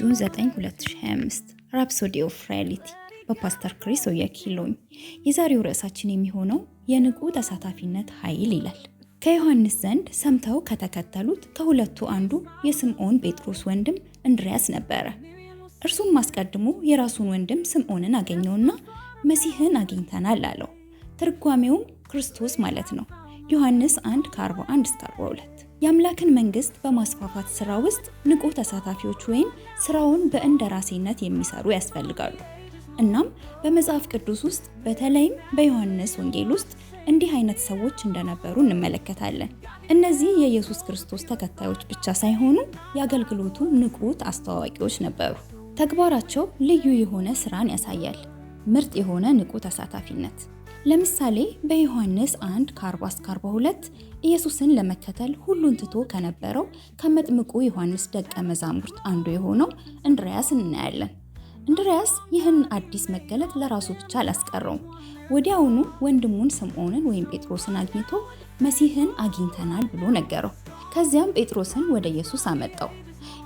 ጁን 9 2025 ራፕሶዲ ኦፍ ሪያሊቲ በፓስተር ክሪስ ኦያኪሎኝ። የዛሬው ርዕሳችን የሚሆነው የንቁ ተሳታፊነት ኃይል ይላል። ከዮሐንስ ዘንድ ሰምተው ከተከተሉት ከሁለቱ አንዱ የስምዖን ጴጥሮስ ወንድም እንድርያስ ነበረ። እርሱም አስቀድሞ የራሱን ወንድም ስምዖንን አገኘውና መሲህን አግኝተናል አለው። ትርጓሜውም ክርስቶስ ማለት ነው። ዮሐንስ 1:41-42 የአምላክን መንግስት በማስፋፋት ስራ ውስጥ ንቁ ተሳታፊዎች ወይም ስራውን በእንደራሴነት የሚሰሩ ያስፈልጋሉ። እናም በመጽሐፍ ቅዱስ ውስጥ በተለይም በዮሐንስ ወንጌል ውስጥ እንዲህ አይነት ሰዎች እንደነበሩ እንመለከታለን። እነዚህ የኢየሱስ ክርስቶስ ተከታዮች ብቻ ሳይሆኑ የአገልግሎቱ ንቁ አስተዋዋቂዎች ነበሩ። ተግባራቸው ልዩ የሆነ ስራን ያሳያል። ምርጥ የሆነ ንቁ ተሳታፊነት። ለምሳሌ በዮሐንስ 1:40-42 ኢየሱስን ለመከተል ሁሉን ትቶ ከነበረው ከመጥምቁ ዮሐንስ ደቀ መዛሙርት አንዱ የሆነው እንድርያስ እናያለን። እንድርያስ ይህን አዲስ መገለጥ ለራሱ ብቻ አላስቀረውም። ወዲያውኑ ወንድሙን ስምዖንን ወይም ጴጥሮስን አግኝቶ መሲህን አግኝተናል ብሎ ነገረው። ከዚያም ጴጥሮስን ወደ ኢየሱስ አመጣው።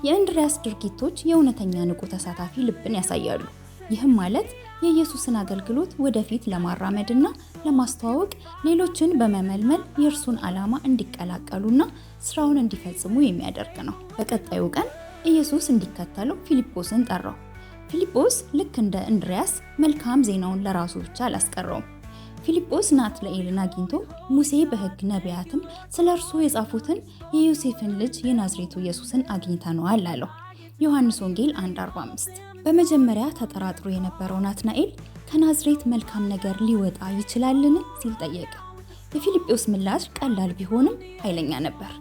የእንድርያስ ድርጊቶች የእውነተኛ ንቁ ተሳታፊ ልብን ያሳያሉ። ይህም ማለት የኢየሱስን አገልግሎት ወደፊት ለማራመድና ለማስተዋወቅ ሌሎችን በመመልመል የእርሱን ዓላማ እንዲቀላቀሉና ስራውን እንዲፈጽሙ የሚያደርግ ነው። በቀጣዩ ቀን ኢየሱስ እንዲከተለው ፊልጶስን ጠራው። ፊልጶስ ልክ እንደ እንድርያስ መልካም ዜናውን ለራሱ ብቻ አላስቀረውም። ፊልጶስ ናትናኤልን አግኝቶ ሙሴ በሕግ ነቢያትም ስለ እርሱ የጻፉትን የዮሴፍን ልጅ የናዝሬቱ ኢየሱስን አግኝተነዋል አለው። ዮሐንስ ወንጌል 1:45 በመጀመሪያ ተጠራጥሮ የነበረው ናትናኤል ከናዝሬት መልካም ነገር ሊወጣ ይችላልን ሲል ጠየቀ። የፊልጶስ ምላሽ ቀላል ቢሆንም ኃይለኛ ነበር።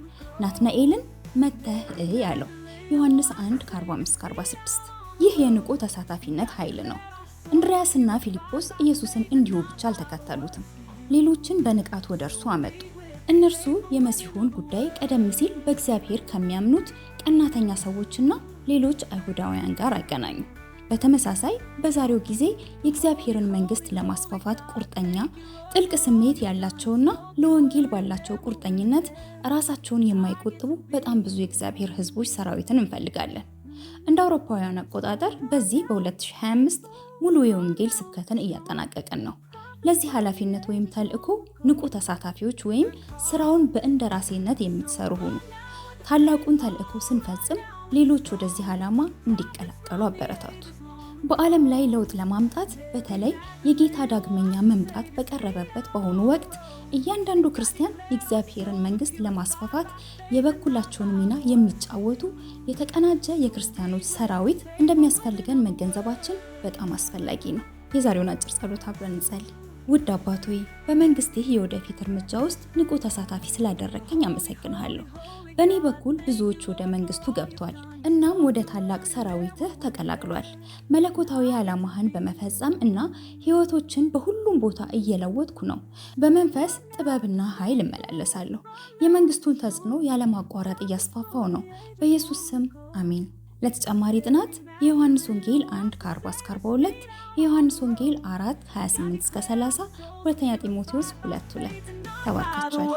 ናትናኤልን መተህ ያለው ዮሐንስ 1:45-46 ይህ የንቁ ተሳታፊነት ኃይል ነው። እንድርያስና ፊልጶስ ኢየሱስን እንዲሁ ብቻ አልተከተሉትም። ሌሎችን በንቃት ወደ እርሱ አመጡ። እነርሱ የመሲሁን ጉዳይ ቀደም ሲል በእግዚአብሔር ከሚያምኑት ቀናተኛ ሰዎችና ሌሎች አይሁዳውያን ጋር አገናኙ። በተመሳሳይ በዛሬው ጊዜ የእግዚአብሔርን መንግስት ለማስፋፋት ቁርጠኛ፣ ጥልቅ ስሜት ያላቸውና ለወንጌል ባላቸው ቁርጠኝነት ራሳቸውን የማይቆጥቡ በጣም ብዙ የእግዚአብሔር ሕዝቦች ሰራዊትን እንፈልጋለን። እንደ አውሮፓውያን አቆጣጠር በዚህ በ2025 ሙሉ የወንጌል ስብከትን እያጠናቀቅን ነው። ለዚህ ኃላፊነት ወይም ተልእኮ ንቁ ተሳታፊዎች ወይም ስራውን በእንደራሴነት የምትሰሩ ሁኑ። ታላቁን ተልእኮ ስንፈጽም ሌሎች ወደዚህ ዓላማ እንዲቀላቀሉ አበረታቱ። በዓለም ላይ ለውጥ ለማምጣት በተለይ የጌታ ዳግመኛ መምጣት በቀረበበት በሆኑ ወቅት እያንዳንዱ ክርስቲያን የእግዚአብሔርን መንግስት ለማስፋፋት የበኩላቸውን ሚና የሚጫወቱ የተቀናጀ የክርስቲያኖች ሰራዊት እንደሚያስፈልገን መገንዘባችን በጣም አስፈላጊ ነው። የዛሬውን አጭር ጸሎት አብረን እንጸልይ። ውድ አባት ሆይ በመንግስትህ የወደፊት እርምጃ ውስጥ ንቁ ተሳታፊ ስላደረግከኝ አመሰግንሃለሁ። በእኔ በኩል ብዙዎች ወደ መንግስቱ ገብቷል፣ እናም ወደ ታላቅ ሰራዊትህ ተቀላቅሏል። መለኮታዊ ዓላማህን በመፈጸም እና ህይወቶችን በሁሉም ቦታ እየለወጥኩ ነው። በመንፈስ ጥበብና ኃይል እመላለሳለሁ። የመንግስቱን ተጽዕኖ ያለማቋረጥ እያስፋፋው ነው። በኢየሱስ ስም አሜን። ለተጨማሪ ጥናት የዮሐንስ ወንጌል 1:40-42፣ የዮሐንስ ወንጌል 4:28-30፣ ሁለተኛ ጢሞቴዎስ 2:2 ተባርካችኋል።